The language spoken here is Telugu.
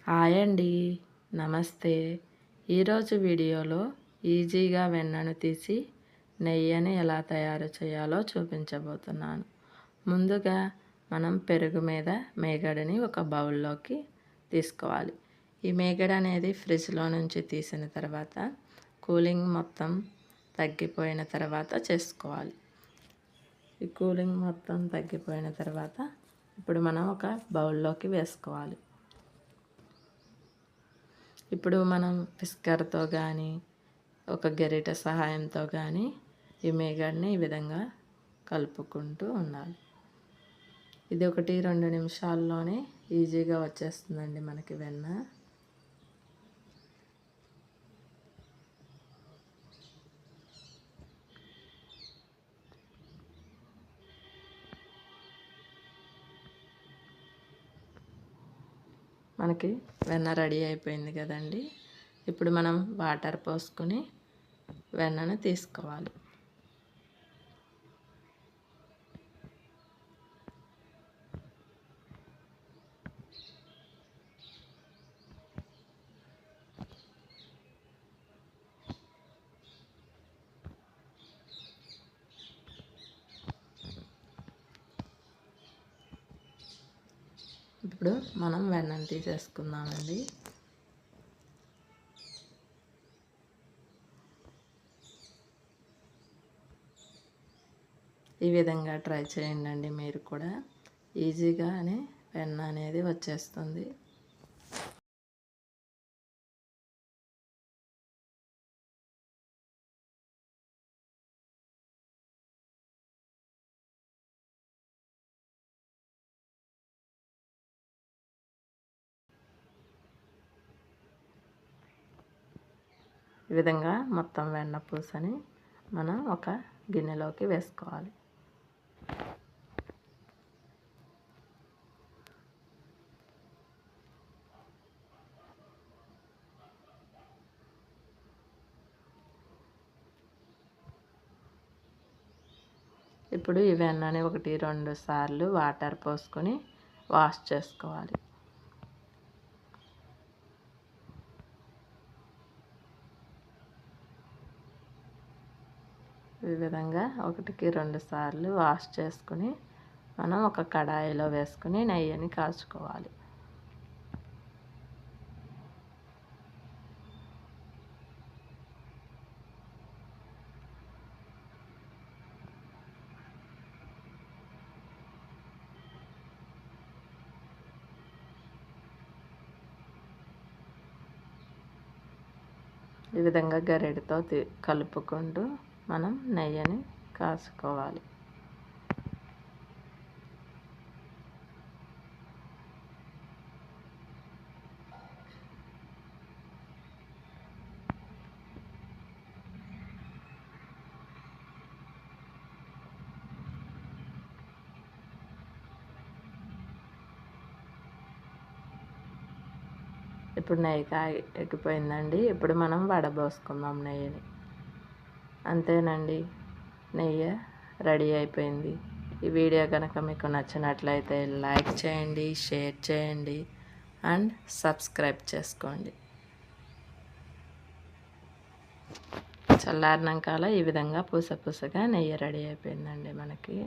హాయ్ అండి, నమస్తే. ఈరోజు వీడియోలో ఈజీగా వెన్నను తీసి నెయ్యిని ఎలా తయారు చేయాలో చూపించబోతున్నాను. ముందుగా మనం పెరుగు మీద మేగడని ఒక బౌల్లోకి తీసుకోవాలి. ఈ మేగడ అనేది ఫ్రిడ్జ్లో నుంచి తీసిన తర్వాత కూలింగ్ మొత్తం తగ్గిపోయిన తర్వాత చేసుకోవాలి. ఈ కూలింగ్ మొత్తం తగ్గిపోయిన తర్వాత ఇప్పుడు మనం ఒక బౌల్లోకి వేసుకోవాలి. ఇప్పుడు మనం విస్కర్తో కానీ ఒక గరిటె సహాయంతో కానీ ఈ మేగడ్ని ఈ విధంగా కలుపుకుంటూ ఉండాలి. ఇది 1-2 నిమిషాల్లోనే ఈజీగా వచ్చేస్తుందండి మనకి వెన్న. మనకి వెన్న రెడీ అయిపోయింది కదండి. ఇప్పుడు మనం వాటర్ పోసుకొని వెన్నను తీసుకోవాలి. ఇప్పుడు మనం వెన్నను తీసేసుకుందామండి. ఈ విధంగా ట్రై చేయండి మీరు కూడా. ఈజీగానే వెన్న అనేది వచ్చేస్తుంది. ఈ విధంగా మొత్తం వెన్న పూసని మనం ఒక గిన్నెలోకి వేసుకోవాలి. ఇప్పుడు ఈ వెన్నని 1-2 సార్లు వాటర్ పోసుకొని వాష్ చేసుకోవాలి. ఈ విధంగా 1-2 సార్లు వాష్ చేసుకుని మనం ఒక కడాయిలో వేసుకుని నెయ్యిని కాచుకోవాలి. ఈ విధంగా గరిటెతో కలుపుకుంటూ మనం నెయ్యిని కాచుకోవాలి. ఇప్పుడు నెయ్యి ఎక్కిపోయిందండి. ఇప్పుడు మనం వడబోసుకుందాం నెయ్యిని. అంతేనండి, నెయ్యి రెడీ అయిపోయింది. ఈ వీడియో కనుక మీకు నచ్చినట్లయితే లైక్ చేయండి, షేర్ చేయండి అండ్ సబ్స్క్రైబ్ చేసుకోండి. చల్లారినాక ఈ విధంగా పూసగా నెయ్యి రెడీ అయిపోయిందండి మనకి.